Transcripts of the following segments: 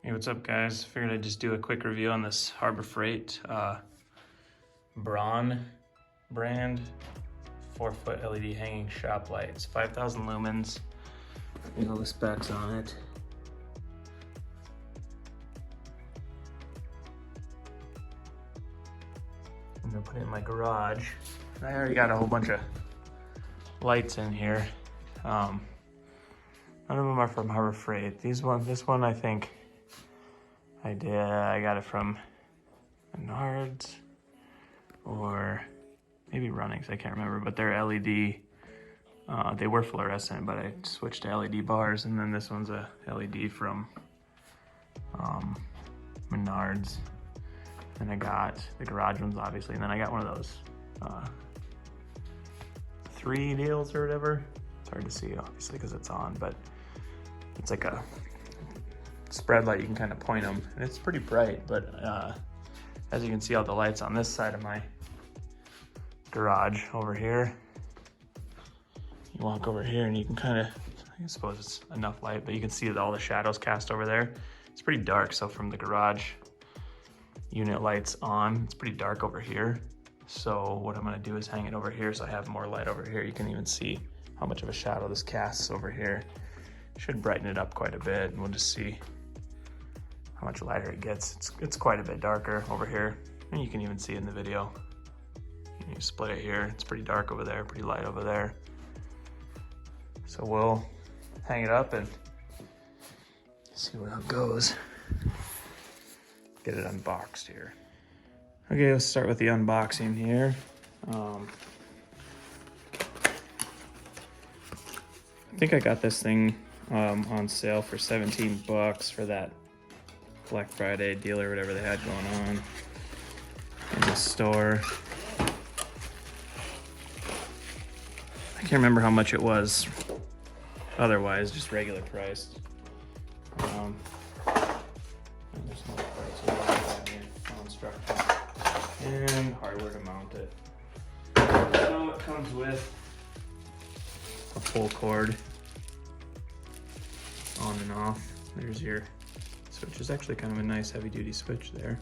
Hey, what's up guys? Figured I'd just do a quick review on this Harbor Freight Braun brand 4-foot LED hanging shop lights, 5,000 lumens. You know the specs on it. I'm gonna put it in my garage. I already got a whole bunch of lights in here. None of them are from Harbor Freight. This one I think I got it from Menards or maybe Runnings, I can't remember, but they're LED. They were fluorescent, but I switched to LED bars, and then this one's a LED from Menards. And I got the garage ones, obviously, and then I got one of those 3 deals or whatever. It's hard to see, obviously, because it's on, but it's like a spread light. You can kind of point them, and it's pretty bright, but as you can see, all the lights on this side of my garage over here. You walk over here and you can kind of, I suppose it's enough light, but you can see that all the shadows cast over there. It's pretty dark, so from the garage unit lights on, it's pretty dark over here. So what I'm gonna do is hang it over here so I have more light over here. You can even see how much of a shadow this casts over here. Should brighten it up quite a bit, and we'll just see how much lighter it gets. It's quite a bit darker over here, and you can even see it in the video. You split it here, it's pretty dark over there, pretty light over there. So we'll hang it up and see where it goes. Get it unboxed here. Okay, let's start with the unboxing here. I think I got this thing on sale for 17 bucks for that Black Friday deal or whatever they had going on in the store. I can't remember how much it was otherwise, just regular priced. And there's no price on here, no instructions, and hardware to mount it. So it comes with a full cord on and off. There's your switch. Is actually kind of a nice heavy duty switch there,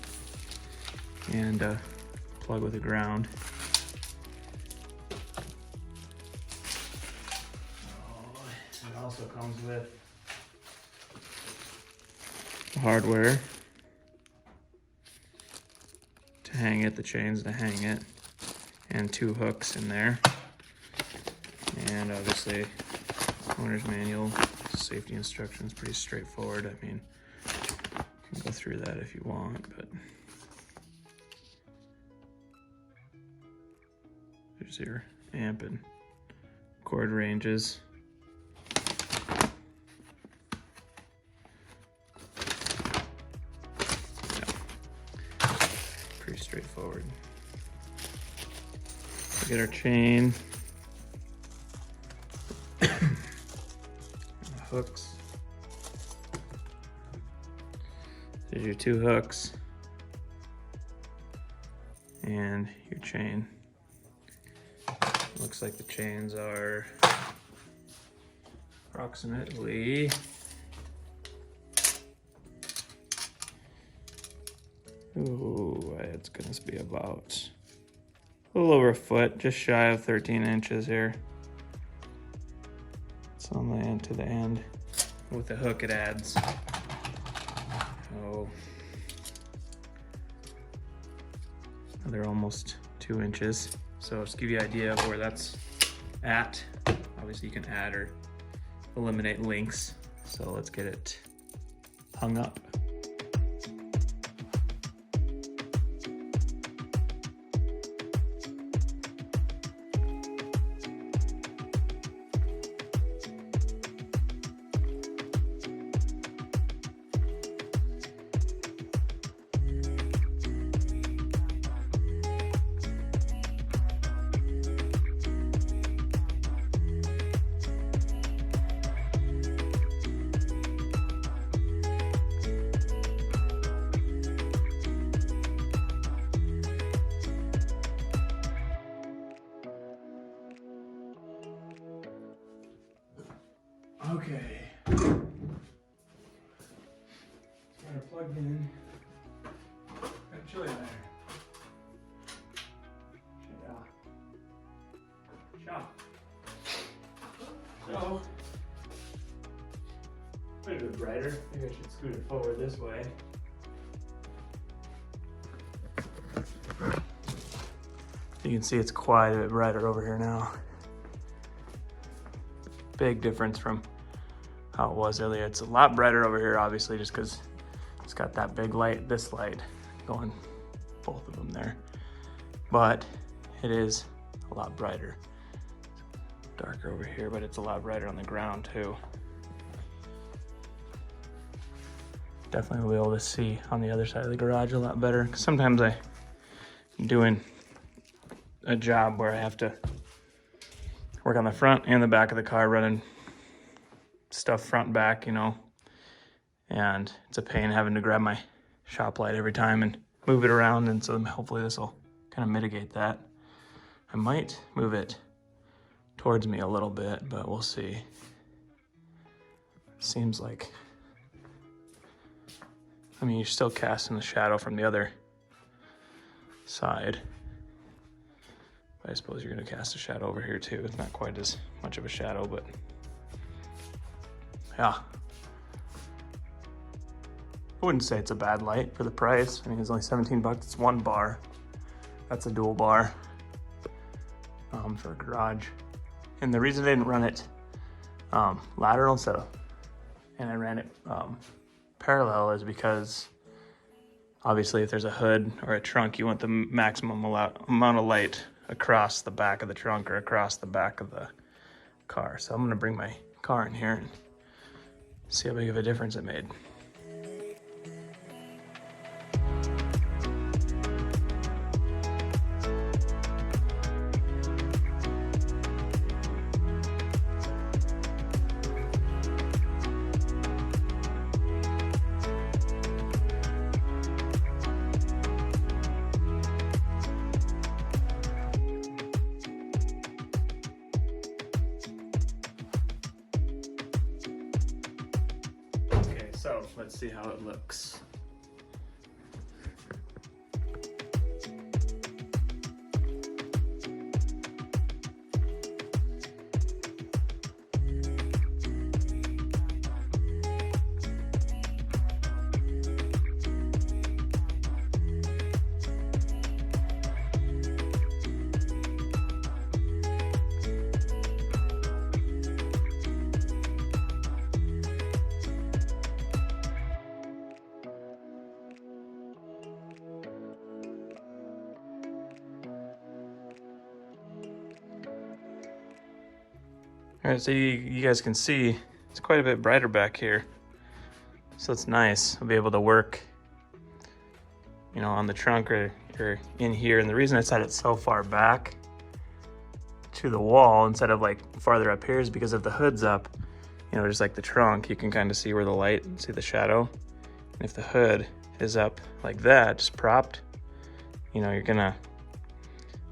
and a plug with a ground. It also comes with hardware to hang it, the chains to hang it, and 2 hooks in there, and obviously owner's manual, safety instructions, pretty straightforward. I mean, you can go through that if you want, but there's your amp and cord ranges. Pretty straightforward. We get our chain, and the hooks. There's your 2 hooks and your chain. Looks like the chains are approximately it's gonna be about a little over a foot, just shy of 13 inches here. It's on the end to the end. With the hook it adds, another almost 2 inches. So just give you an idea of where that's at. Obviously you can add or eliminate links. So let's get it hung up. Okay. Got her plugged in. Got a chili in there. So, a bit brighter. Maybe I should scoot it forward this way. You can see it's quite a bit brighter over here now. Big difference from how it was earlier. It's a lot brighter over here, obviously, just because it's got that big light, this light going, both of them there. But it is a lot brighter. Darker over here, but it's a lot brighter on the ground too. Definitely will be able to see on the other side of the garage a lot better. 'Cause sometimes I'm doing a job where I have to work on the front and the back of the car, running stuff front and back, you know, and it's a pain having to grab my shop light every time and move it around, and so hopefully this will kind of mitigate that. I might move it towards me a little bit, but we'll see. Seems like, I mean, you're still casting the shadow from the other side. But I suppose you're gonna cast a shadow over here too. It's not quite as much of a shadow, but yeah. I wouldn't say it's a bad light for the price. I mean, it's only 17 bucks, it's one bar. That's a dual bar for a garage. And the reason I didn't run it lateral instead of, and I ran it parallel is because obviously if there's a hood or a trunk, you want the maximum amount of light across the back of the trunk or across the back of the car. So I'm gonna bring my car in here and see how big of a difference it made. So let's see how it looks. All right, so you guys can see it's quite a bit brighter back here. So it's nice. I'll be able to work, you know, on the trunk or in here. And the reason I set it so far back to the wall instead of like farther up here is because if the hood's up, you know, just like the trunk, you can kind of see where the light, see the shadow. And if the hood is up like that, just propped, you know, you're gonna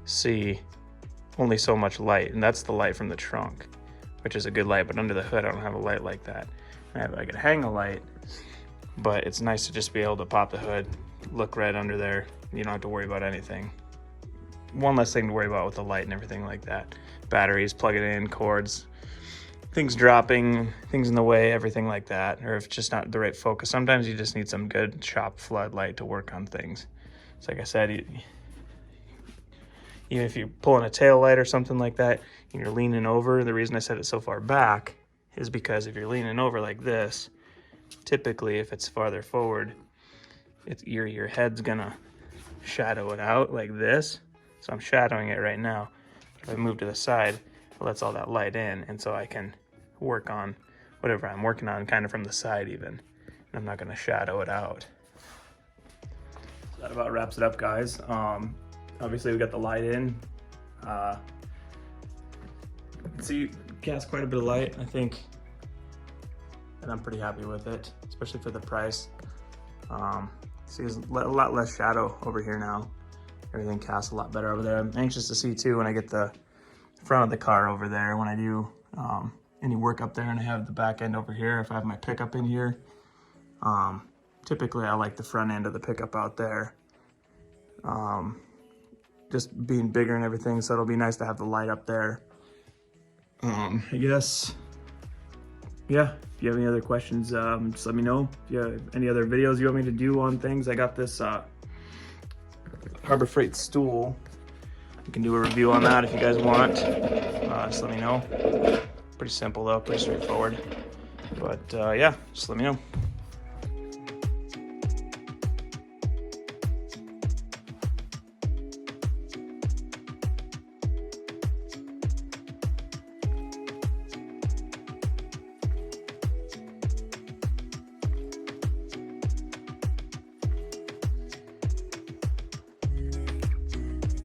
see only so much light, and that's the light from the trunk, which is a good light, but under the hood, I don't have a light like that. I could hang a light, but it's nice to just be able to pop the hood, look right under there. You don't have to worry about anything. One less thing to worry about with the light and everything like that. Batteries, plug it in, cords, things dropping, things in the way, everything like that. Or if it's just not the right focus, sometimes you just need some good shop floodlight to work on things. So like I said, even if you're pulling a tail light or something like that, and you're leaning over, the reason I set it so far back is because if you're leaning over like this, typically if it's farther forward, your head's gonna shadow it out like this. So I'm shadowing it right now. If I move to the side, it lets all that light in, and so I can work on whatever I'm working on kind of from the side even. And I'm not gonna shadow it out. So that about wraps it up, guys. Obviously we got the light in. So you cast quite a bit of light, I think, and I'm pretty happy with it, especially for the price. See, there's a lot less shadow over here now. Everything casts a lot better over there. I'm anxious to see too when I get the front of the car over there, when I do any work up there and I have the back end over here, if I have my pickup in here, typically I like the front end of the pickup out there. Just being bigger and everything, so it'll be nice to have the light up there. I guess, yeah, if you have any other questions, just let me know. If you have any other videos you want me to do on things, I got this Harbor Freight stool. You can do a review on that if you guys want. Just let me know. Pretty simple though, pretty straightforward. But yeah, just let me know.